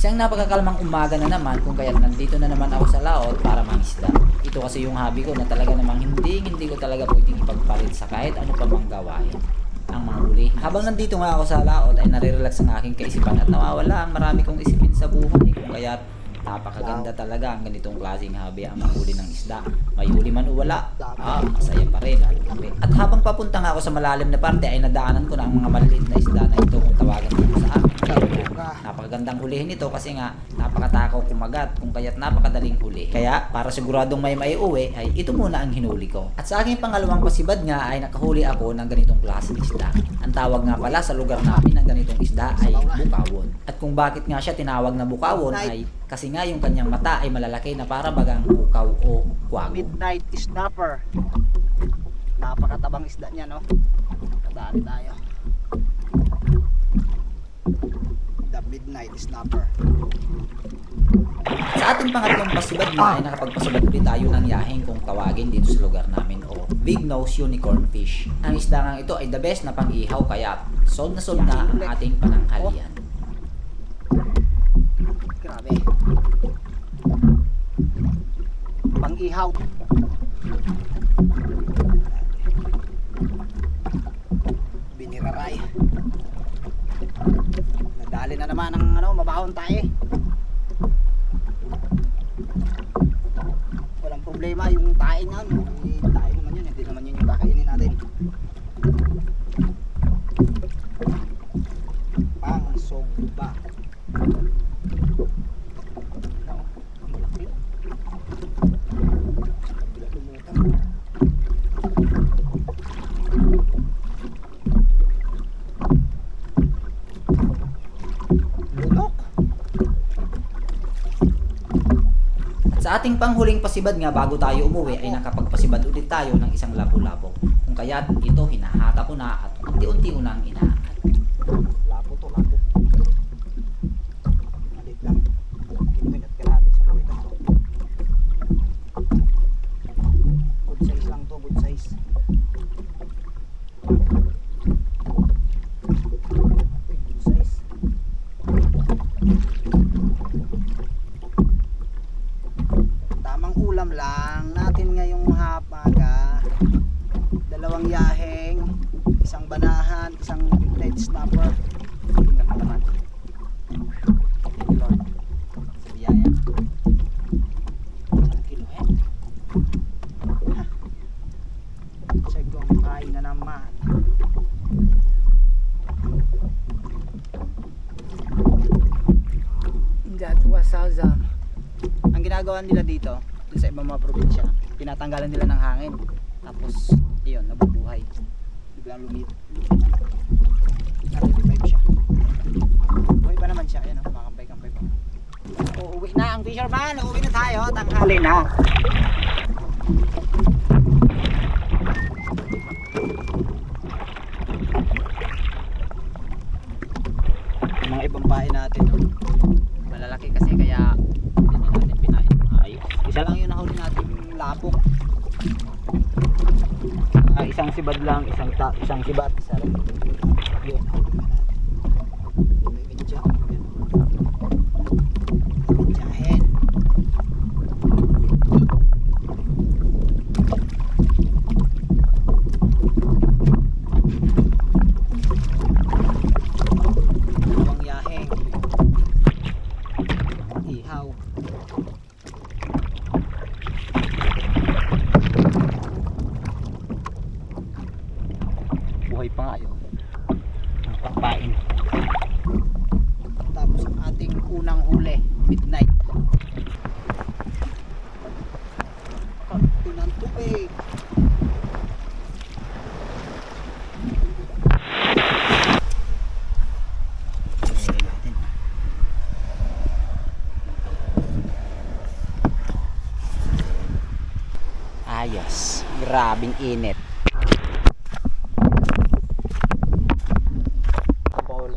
Isang napakakalmang umaga na naman kung kaya't nandito na naman ako sa laot para mangisda. Ito kasi yung hobby ko na talaga namang hindi ko talaga pwedeng ipagpalit sa kahit ano pa mang gawain ang manghuli. Habang nandito nga ako sa laot ay nare-relax ang aking kaisipan at nawawala ang marami kong isipin sa buhay kung kaya't napakaganda talaga ang ganitong klaseng hobby ang manghuli ng isda. May huli man o wala, masaya pa rin. At habang papunta nga ako sa malalim na parte ay nadaanan ko na ang mga maliliit na isda na ito kung tawagan dito sa akin. Napakagandang hulihin ito kasi nga napakatakaw kumagat kung kaya't napakadaling huli. Kaya para siguradong may maiuwi ay ito muna ang hinuli ko. At sa aking pangalawang pasibad nga ay nakahuli ako ng ganitong klaseng isda. Ang tawag nga pala sa lugar namin ng ganitong isda ay bukawon. At kung bakit nga siya tinawag na bukawon ay kasi nga yung kanyang mata ay malalaki na para bagang bukaw o kwago. Midnight snapper. Napakatabang isda niya, no? Kadali tayo. The midnight snapper. Sa ating pangatlong pasibad nga ay nakapagpasibad ulit tayo ng yahing kung tawagin dito sa lugar namin o big nose unicorn fish. Ang isda nga ito ay the best na pang-ihaw kaya sold na ang ating pananghalian. Grabe. Pang-ihaw. Biniraray. Nadali na naman ang mabahon tayo. Walang problema yung tae nga. Tae naman yun. Hindi naman yun yung kakainin natin. Pangsogba. Sa ating panghuling pasibad nga bago tayo umuwi ay nakapagpasibad ulit tayo ng isang lapu-lapo. Kung kaya't ito hinahata ko na at unti-unti ko nang inaangat. Lapo to, lapo. Malit lang. Kinuhin at kalahati siguro ito. Good size lang to, good size. Uy, good size. Tamang ulam lang natin ngayong hapaga. Dalawang yaheng, isang banahan, isang midnight snapper. Tingnan mo naman. Lord, sa biyaya. Isang kilo Segong kain na naman. That was awesome. Ang ginagawa nila dito sa ibang mga probinsya, tinatanggalan nila ng hangin, tapos iyon, nabubuhay, biglang lumit. Revive siya, buhay pa naman siya. Ayan, kumakampay-kampay pa. Uuwi na ang fisherman, uuwi na tayo, tanghali na. Ang mga ibang pain natin malalaki kasi kaya hindi na natin pinain. Ayos. Isa lang yung nahuli natin lapok. Isang sibad lang, isang sibat, isa rin. Yun, nahuli na natin. May medya. Medyahin. Dalawang yaheng. Ihaw. Buhay pa nga yun. Ang pagpain. Tapos ang ating unang huli, midnight. Unang tubig. Ayos, grabing init. Bowl.